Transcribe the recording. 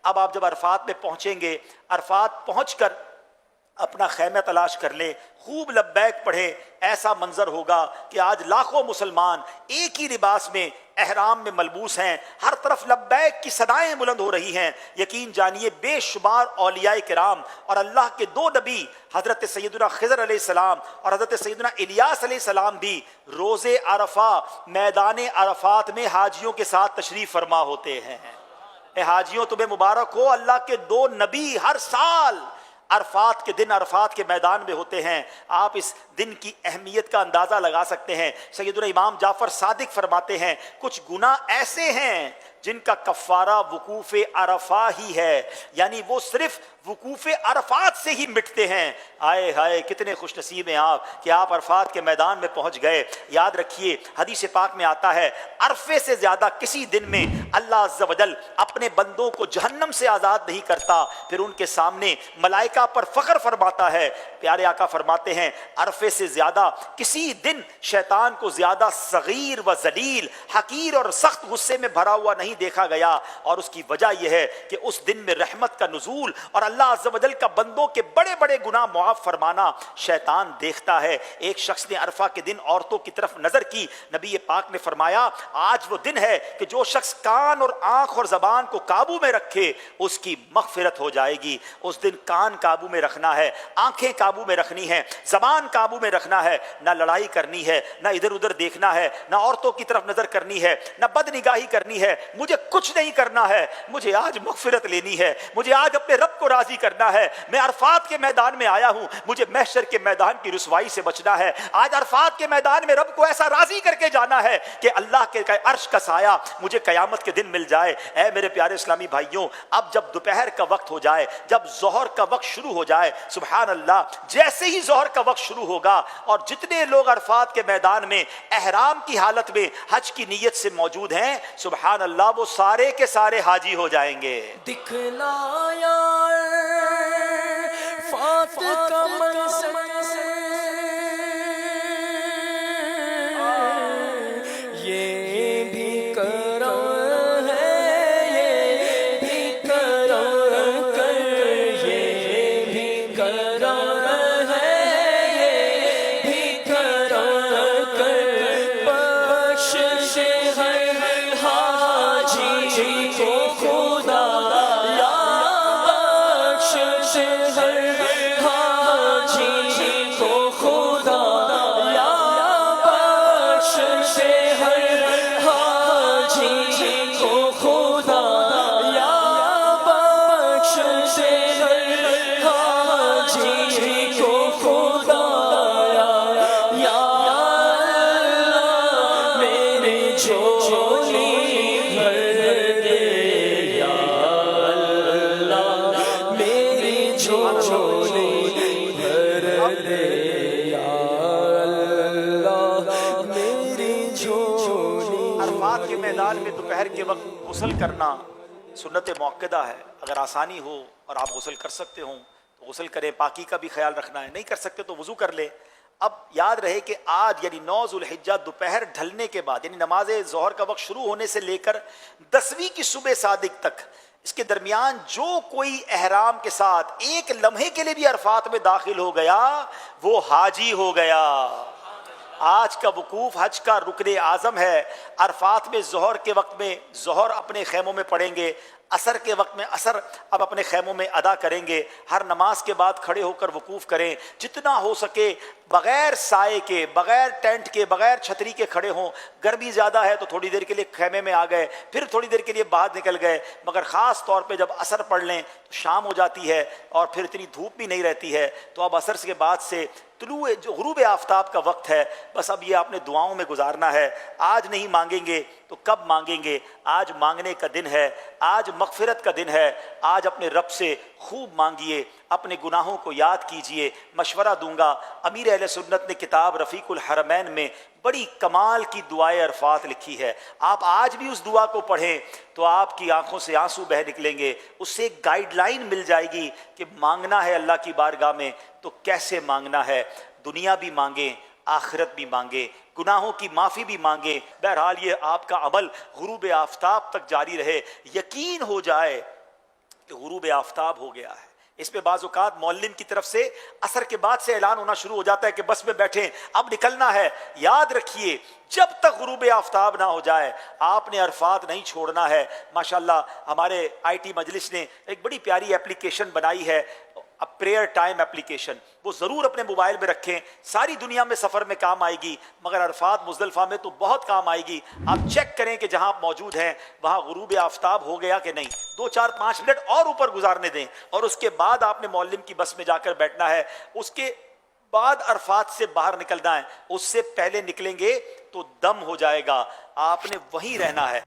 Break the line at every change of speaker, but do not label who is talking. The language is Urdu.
اب آپ جب عرفات میں پہنچیں گے، عرفات پہنچ کر اپنا خیمہ تلاش کر لیں، خوب لبیک پڑھیں، ایسا منظر ہوگا کہ آج لاکھوں مسلمان ایک ہی لباس میں احرام میں ملبوس ہیں، ہر طرف لبیک کی صدائیں بلند ہو رہی ہیں۔ یقین جانیے بے شمار اولیاء کرام اور اللہ کے دو نبی حضرت سیدنا خضر علیہ السلام اور حضرت سیدنا الیاس علیہ السلام بھی روز عرفہ میدان عرفات میں حاجیوں کے ساتھ تشریف فرما ہوتے ہیں۔ اے حاجیوں تمہیں مبارک ہو، اللہ کے دو نبی ہر سال عرفات کے دن عرفات کے میدان میں ہوتے ہیں۔ آپ اس دن کی اہمیت کا اندازہ لگا سکتے ہیں۔ سیدنا امام جعفر صادق فرماتے ہیں کچھ گناہ ایسے ہیں جن کا کفارہ وقوف عرفہ ہی ہے، یعنی وہ صرف وقوف عرفات سے ہی مٹتے ہیں۔ آئے ہائے کتنے خوش نصیب ہیں آپ کہ آپ عرفات کے میدان میں پہنچ گئے۔ یاد رکھیے حدیث پاک میں آتا ہے عرفے سے زیادہ کسی دن میں اللہ عز و جل اپنے بندوں کو جہنم سے آزاد نہیں کرتا، پھر ان کے سامنے ملائکہ پر فخر فرماتا ہے۔ پیارے آقا فرماتے ہیں عرفے سے زیادہ کسی دن شیطان کو زیادہ صغیر و ذلیل، حقیر اور سخت غصے میں بھرا ہوا نہیں دیکھا گیا، اور اس کی وجہ یہ ہے کہ اس دن میں رحمت کا نزول اور اللہ عز و جل کا بندوں کے بڑے بڑے گناہ معاف فرمانا شیطان دیکھتا ہے۔ ایک شخص نے عرفہ کے دن عورتوں کی طرف نظر کی، نبی پاک نے فرمایا آج وہ دن ہے کہ جو شخص کان اور آنکھ اور زبان کو قابو میں رکھے اس کی مغفرت ہو جائے گی۔ اس دن کان قابو میں رکھنا ہے، آنکھیں قابو میں رکھنی ہے، زبان قابو میں رکھنا ہے، نہ لڑائی کرنی ہے، نہ ادھر ادھر دیکھنا ہے، نہ عورتوں کی طرف نظر کرنی ہے، نہ بد نگاہی کرنی ہے۔ مجھے کچھ نہیں کرنا ہے، مجھے آج مغفرت لینی ہے، مجھے آج اپنے رب کو راضی کرنا ہے۔ میں عرفات کے میدان میں آیا ہوں، مجھے محشر کے میدان کی رسوائی سے بچنا ہے۔ آج عرفات کے میدان میں رب کو ایسا راضی کر کے جانا ہے کہ اللہ کے عرش کا سایہ مجھے قیامت کے دن مل جائے۔ اے میرے پیارے اسلامی بھائیوں، اب جب دوپہر کا وقت ہو جائے، جب ظہر کا وقت شروع ہو جائے، سبحان اللہ، جیسے ہی ظہر کا وقت شروع ہوگا اور جتنے لوگ عرفات کے میدان میں احرام کی حالت میں حج کی نیت سے موجود ہیں، سبحان اللہ، وہ سارے کے سارے حاجی ہو جائیں گے۔
دکھلایا فات کا منظر، یہ بھی کرم ہے، یہ بھی کرم کر، یہ بھی کرم ہے، یہ بھی کرم کر، بخش ہر حاجی کو خدا، یا بخش ہر حاجی کو خدا، یا بخش ہر حاجی کو خدا، یا بخش ہر حاجی کو خدا، یا اللہ میری جھولی بھر دے، یا اللہ میری جھولی بھر دے، یا اللہ میری جھولی۔
عرفات کے میدان میں دوپہر کے وقت غسل کرنا سنت موقدہ ہے۔ اگر آسانی ہو اور آپ غسل کر سکتے ہوں تو غسل کریں، پاکی کا بھی خیال رکھنا ہے، نہیں کر سکتے تو وضو کر لیں۔ اب یاد رہے کہ آج یعنی 9 ذوالحجہ دوپہر ڈھلنے کے بعد، یعنی نماز ظہر کا وقت شروع ہونے سے لے کر 10ویں کی صبح صادق تک، اس کے درمیان جو کوئی احرام کے ساتھ ایک لمحے کے لیے بھی عرفات میں داخل ہو گیا وہ حاجی ہو گیا۔ آج کا وقوف حج کا رکن اعظم ہے۔ عرفات میں ظہر کے وقت میں ظہر اپنے خیموں میں پڑھیں گے، عصر کے وقت میں عصر اب اپنے خیموں میں ادا کریں گے۔ ہر نماز کے بعد کھڑے ہو کر وقوف کریں، جتنا ہو سکے بغیر سائے کے، بغیر ٹینٹ کے، بغیر چھتری کے کھڑے ہوں۔ گرمی زیادہ ہے تو تھوڑی دیر کے لیے خیمے میں آ گئے، پھر تھوڑی دیر کے لیے باہر نکل گئے، مگر خاص طور پہ جب عصر پڑھ لیں تو شام ہو جاتی ہے اور پھر اتنی دھوپ بھی نہیں رہتی ہے، تو اب عصر کے بعد سے طلوع جو غروب آفتاب کا وقت ہے، بس اب یہ آپ نے دعاؤں میں گزارنا ہے۔ آج نہیں مانگیں گے تو کب مانگیں گے؟ آج مانگنے کا دن ہے، آج مغفرت کا دن ہے۔ آج اپنے رب سے خوب مانگیے، اپنے گناہوں کو یاد کیجئے۔ مشورہ دوں گا، امیر اہل سنت نے کتاب رفیق الحرمین میں بڑی کمال کی دعائے عرفات لکھی ہے۔ آپ آج بھی اس دعا کو پڑھیں تو آپ کی آنکھوں سے آنسو بہہ نکلیں گے۔ اس سے ایک گائیڈ لائن مل جائے گی کہ مانگنا ہے اللہ کی بارگاہ میں تو کیسے مانگنا ہے۔ دنیا بھی مانگیں، آخرت بھی مانگیں، گناہوں کی معافی بھی مانگیں۔ بہرحال یہ آپ کا عمل غروب آفتاب تک جاری رہے۔ یقین ہو جائے کہ غروب آفتاب ہو گیا ہے۔ اس پہ بعض اوقات معلم کی طرف سے عصر کے بعد سے اعلان ہونا شروع ہو جاتا ہے کہ بس میں بیٹھیں، اب نکلنا ہے۔ یاد رکھیے جب تک غروب آفتاب نہ ہو جائے آپ نے عرفات نہیں چھوڑنا ہے۔ ماشاءاللہ ہمارے آئی ٹی مجلس نے ایک بڑی پیاری اپلیکیشن بنائی ہے، پریئر ٹائم اپلیکیشن، وہ ضرور اپنے موبائل میں رکھیں، ساری دنیا میں سفر میں کام آئے گی مگر عرفات مزدلفہ میں تو بہت کام آئے گی۔ آپ چیک کریں کہ جہاں آپ موجود ہیں وہاں غروب آفتاب ہو گیا کہ نہیں، 2-4-5 منٹ اور اوپر گزارنے دیں، اور اس کے بعد آپ نے معلم کی بس میں جا کر بیٹھنا ہے۔ اس کے بعد عرفات سے باہر نکلنا ہے، اس سے پہلے نکلیں گے تو دم ہو جائے گا، آپ نے وہیں رہنا ہے۔